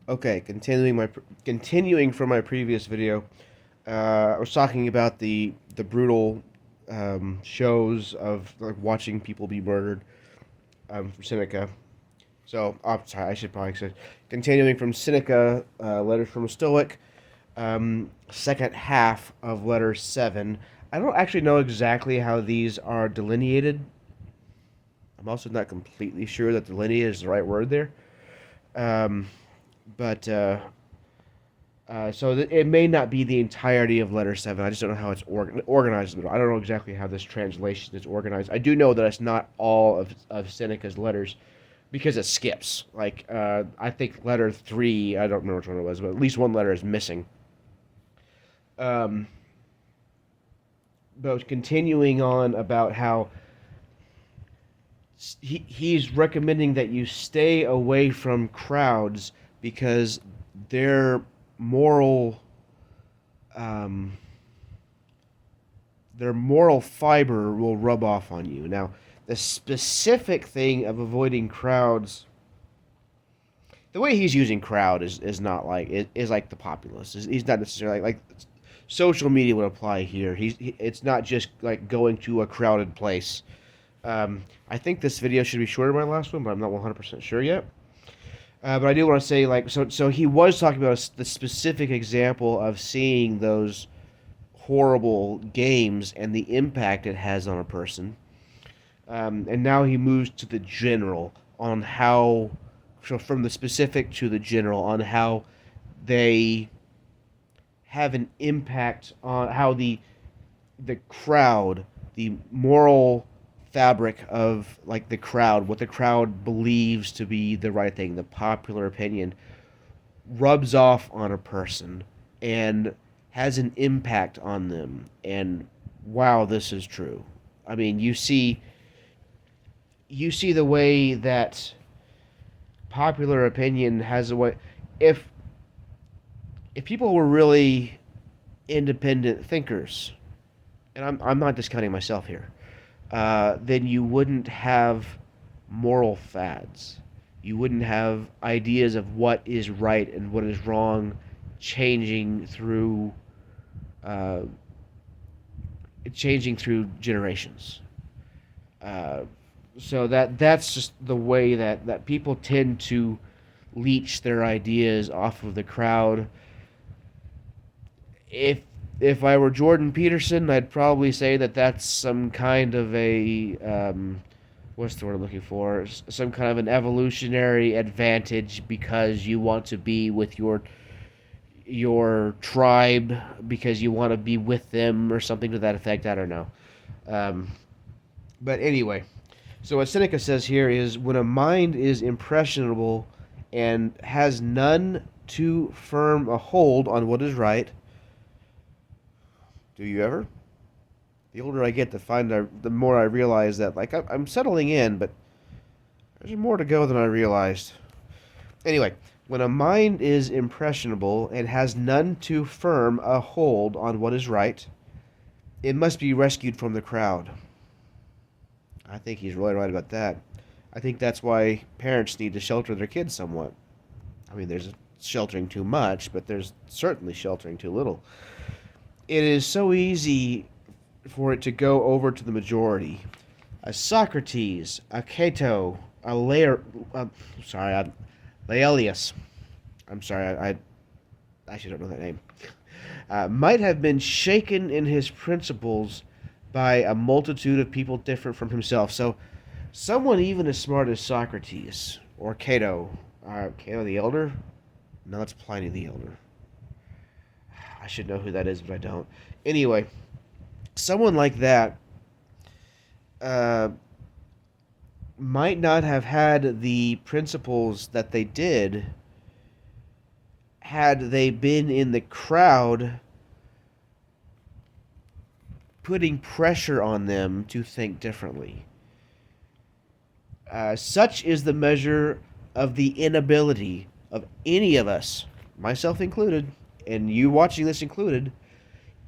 Okay, continuing from my previous video, I was talking about the brutal shows of like watching people be murdered from Seneca. So, sorry, I should probably say, continuing from Seneca, letters from a Stoic, second half of letter 7. I don't actually know exactly how these are delineated. I'm also not completely sure that delineate is the right word there. Um, but it may not be the entirety of letter 7. I just don't know how it's organized. I don't know exactly how this translation is organized. I do know that it's not all of Seneca's letters because it skips. Like, I think letter 3, I don't remember which one it was, but at least one letter is missing. Um, but continuing on about how he's recommending that you stay away from crowds because their moral um, their moral fiber will rub off on you. Now, the specific thing of avoiding crowds, the way he's using crowd is not like is like the populace. He's not necessarily like social media would apply here. It's not just like going to a crowded place. I think this video should be shorter than my last one, but I'm not 100% sure yet. But I do want to say, like, so he was talking about the specific example of seeing those horrible games and the impact it has on a person. And now he moves to the general on how, so from the specific to the general on how they have an impact on how the crowd, the moral fabric of like the crowd, what the crowd believes to be the right thing, the popular opinion, rubs off on a person and has an impact on them. And wow, this is true. I mean, you see the way that popular opinion has a way. If if people were really independent thinkers, and I'm not discounting myself here, then you wouldn't have moral fads. You wouldn't have ideas of what is right and what is wrong changing through uh, generations. Uh, so that's just the way that people tend to leech their ideas off of the crowd. If I were Jordan Peterson, I'd probably say that that's some kind of a what's the word I'm looking for? Some kind of an evolutionary advantage because you want to be with your tribe because you want to be with them or something to that effect. I don't know. Um, but anyway, so what Seneca says here is when a mind is impressionable and has none too firm a hold on what is right. Do you ever? The older I get, the more I realize that like I'm settling in, but there's more to go than I realized. Anyway, when a mind is impressionable and has none too firm a hold on what is right, it must be rescued from the crowd. I think he's really right about that. I think that's why parents need to shelter their kids somewhat. I mean, there's sheltering too much, but there's certainly sheltering too little. It is so easy for it to go over to the majority. A Socrates, a Cato, a Laelius. I'm sorry, I actually don't know that name. Might have been shaken in his principles by a multitude of people different from himself. So, someone even as smart as Socrates or Cato, Cato the Elder. No, that's Pliny the Elder. I should know who that is, but I don't. Anyway, someone like that uh, might not have had the principles that they did had they been in the crowd putting pressure on them to think differently. Such is the measure of the inability of any of us, myself included, and you watching this included,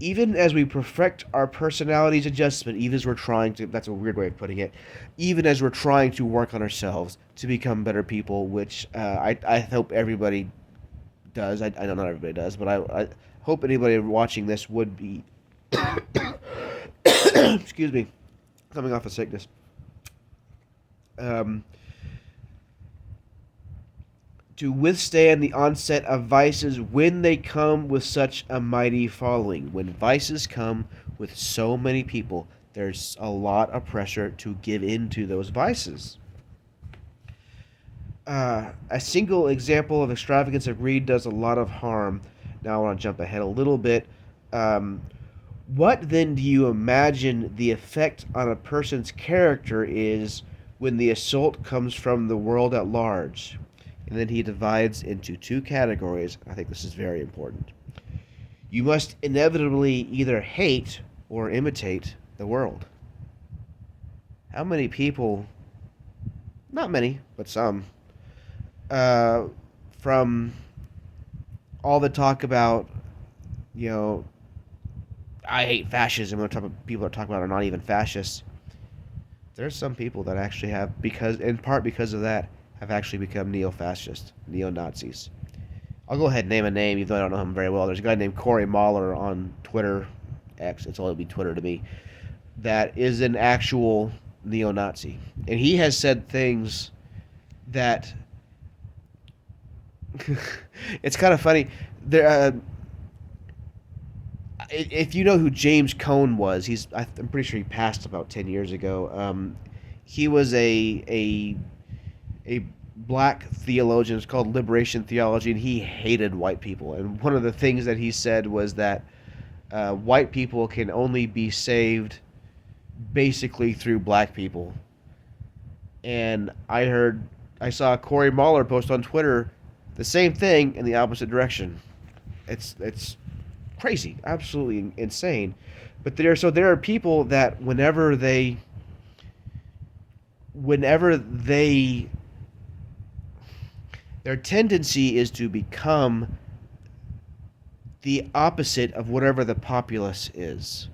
even as we perfect our personality's adjustment, even as we're trying to, that's a weird way of putting it, even as we're trying to work on ourselves to become better people, which I hope everybody does. I know not everybody does, but I hope anybody watching this would be, excuse me, coming off of sickness. Um, to withstand the onset of vices when they come with such a mighty following. When vices come with so many people, there's a lot of pressure to give in to those vices. A single example of extravagance of greed does a lot of harm. Now I want to jump ahead a little bit. Um, what then do you imagine the effect on a person's character is when the assault comes from the world at large? And then he divides into two categories. I think this is very important. You must inevitably either hate or imitate the world. How many people, not many, but some, uh, from all the talk about, you know, I hate fascism, when people that talk about are not even fascists. There's some people that actually have, because in part because of that, have actually become neo-fascist, neo-Nazis. I'll go ahead and name a name, even though I don't know him very well. There's a guy named Corey Mahler on Twitter, X, it's only be Twitter to me, that is an actual neo-Nazi. And he has said things that it's kind of funny. If you know who James Cone was, I'm pretty sure he passed about 10 years ago. He was a black theologian. It's called liberation theology, and he hated white people. And one of the things that he said was that white people can only be saved basically through black people. And I saw Corey Mahler post on Twitter the same thing in the opposite direction. It's crazy, absolutely insane. But there are people that whenever they their tendency is to become the opposite of whatever the populace is.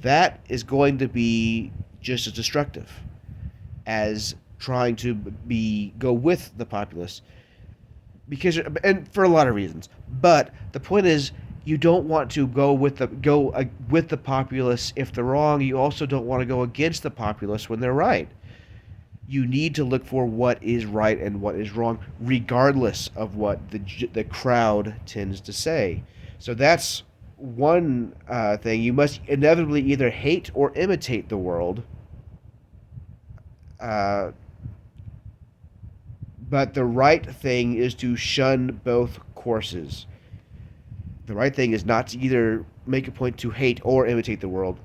That is going to be just as destructive as trying to go with the populace, because, and for a lot of reasons. But the point is, you don't want to go with the populace if they're wrong. You also don't want to go against the populace when they're right. You need to look for what is right and what is wrong, regardless of what the crowd tends to say. So that's one thing. You must inevitably either hate or imitate the world. But the right thing is to shun both courses. The right thing is not to either make a point to hate or imitate the world.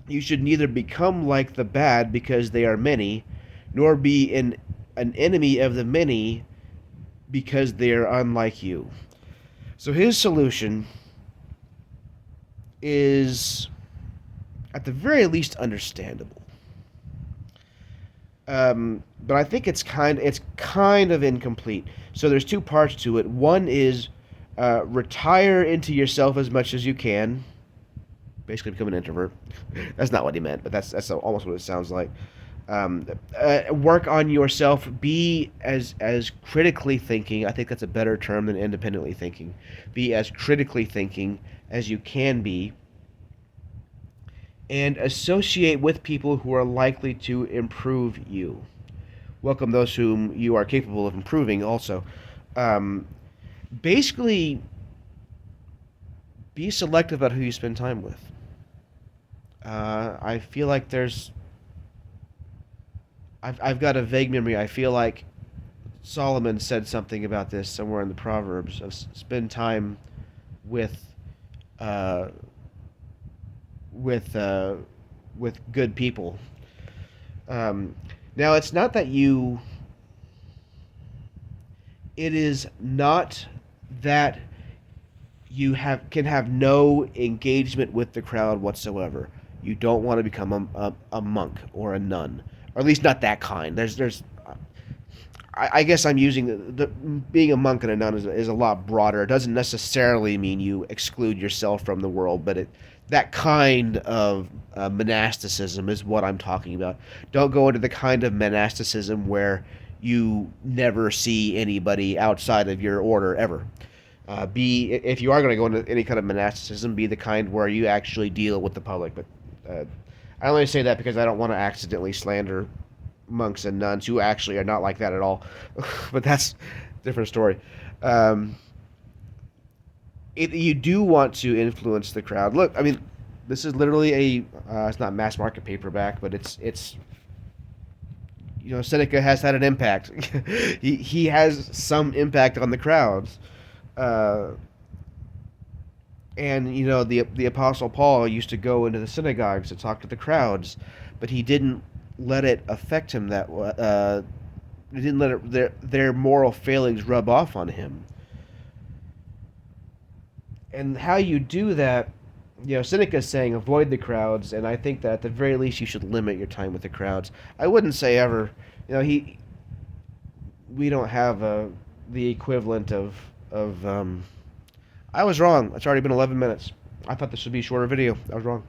You should neither become like the bad because they are many, nor be an enemy of the many because they are unlike you. So his solution is, at the very least, understandable. But I think it's kind of incomplete. So there's two parts to it. One is retire into yourself as much as you can. Basically, become an introvert. That's not what he meant, but that's almost what it sounds like. Work on yourself. Be as critically thinking. I think that's a better term than independently thinking. Be as critically thinking as you can be, and associate with people who are likely to improve you. Welcome those whom you are capable of improving also. Basically, be selective about who you spend time with. I feel like I've got a vague memory. I feel like Solomon said something about this somewhere in the Proverbs, of spend time with good people. Now, it's not that it is not that you can have no engagement with the crowd whatsoever. You don't want to become a monk or a nun, or at least not that kind. I guess I'm using being a monk and a nun is a lot broader. It doesn't necessarily mean you exclude yourself from the world, but that kind of monasticism is what I'm talking about. Don't go into the kind of monasticism where you never see anybody outside of your order ever. Be if you are going to go into any kind of monasticism, be the kind where you actually deal with the public. But I only say that because I don't want to accidentally slander monks and nuns who actually are not like that at all. But that's a different story. Um, you do want to influence the crowd. Look, I mean, this is literally it's not mass market paperback, but it's Seneca has had an impact. He has some impact on the crowds. Uh, and the apostle Paul used to go into the synagogues to talk to the crowds, but he didn't let it affect him he didn't let their moral failings rub off on him. And how you do that, Seneca's saying avoid the crowds, and I think that at the very least you should limit your time with the crowds. I wouldn't say ever, we don't have the equivalent of. I was wrong. It's already been 11 minutes. I thought this would be a shorter video. I was wrong.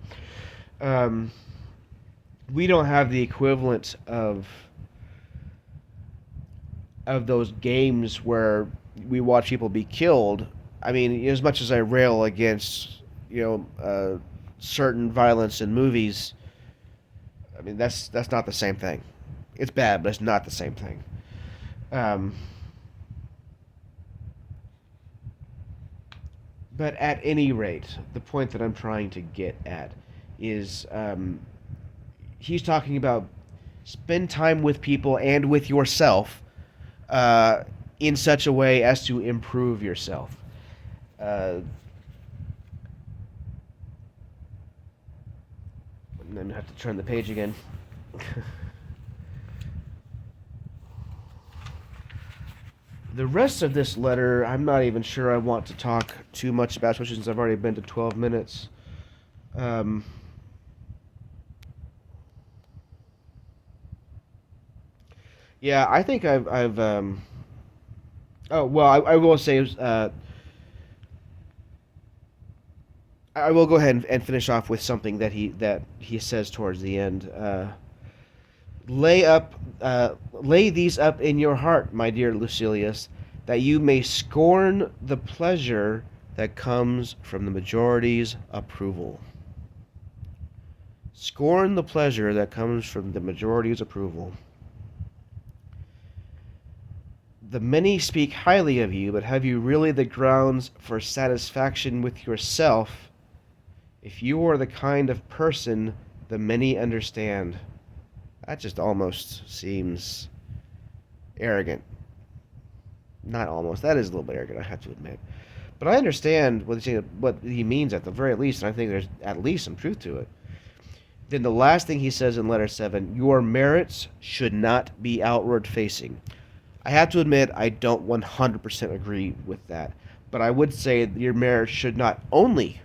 Um, we don't have the equivalent of those games where we watch people be killed. I mean, as much as I rail against certain violence in movies, I mean that's not the same thing. It's bad, but it's not the same thing. Um, but at any rate, the point that I'm trying to get at is he's talking about spend time with people and with yourself in such a way as to improve yourself. I'm gonna have to turn the page again. The rest of this letter, I'm not even sure I want to talk too much about, especially since I've already been to 12 minutes. Yeah, I think I've oh, well, I will say, I will go ahead and finish off with something that he says towards the end. Lay these up in your heart, my dear Lucilius, that you may scorn the pleasure that comes from the majority's approval. Scorn the pleasure that comes from the majority's approval. The many speak highly of you, but have you really the grounds for satisfaction with yourself if you are the kind of person the many understand? That just almost seems arrogant. Not almost. That is a little bit arrogant, I have to admit. But I understand what he means at the very least, and I think there's at least some truth to it. Then the last thing he says in letter 7, your merits should not be outward facing. I have to admit I don't 100% agree with that. But I would say your merits should not only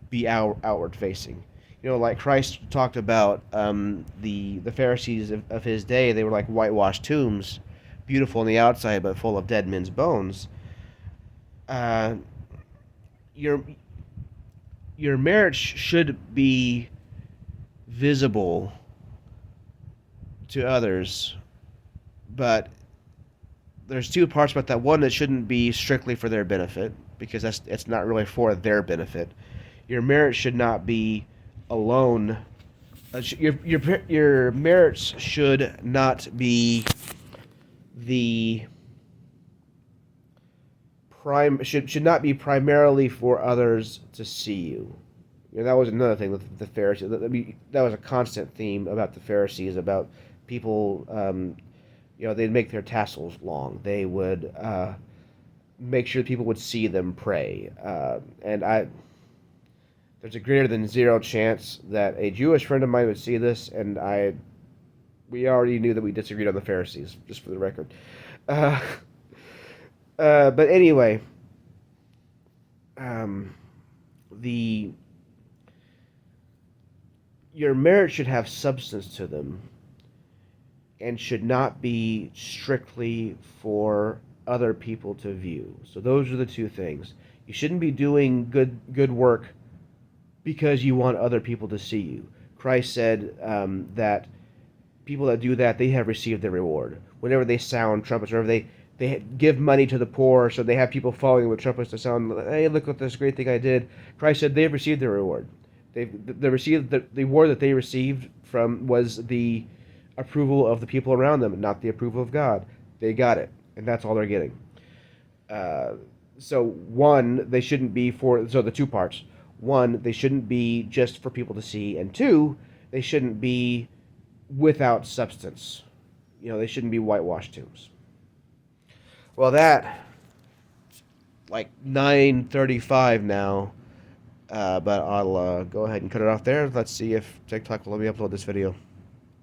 be outward facing. Like Christ talked about the Pharisees of his day, they were like whitewashed tombs, beautiful on the outside but full of dead men's bones. Your marriage should be visible to others, but there's two parts about that. One, it shouldn't be strictly for their benefit, because it's not really for their benefit. Your marriage should not be alone. Your merits should not be the should not be primarily for others to see you. That was another thing with the Pharisees. That was a constant theme about the Pharisees, about people. They'd make their tassels long. They would make sure people would see them pray. There's a greater than zero chance that a Jewish friend of mine would see this, and we already knew that we disagreed on the Pharisees, just for the record. But anyway, your marriage should have substance to them, and should not be strictly for other people to view. So those are the two things. You shouldn't be doing good work because you want other people to see you. Christ said that people that do that, they have received their reward. Whenever they sound trumpets, whenever they give money to the poor, so they have people following with trumpets to sound, hey, look what this great thing I did. Christ said they've received their reward. They received the reward that they received from was the approval of the people around them, not the approval of God. They got it, and that's all they're getting. Uh, so one, they shouldn't be for so the two parts. One, they shouldn't be just for people to see, and two, they shouldn't be without substance. They shouldn't be whitewashed tombs. Well, that like 9:35 now, but I'll go ahead and cut it off there. Let's see if TikTok will let me upload this video.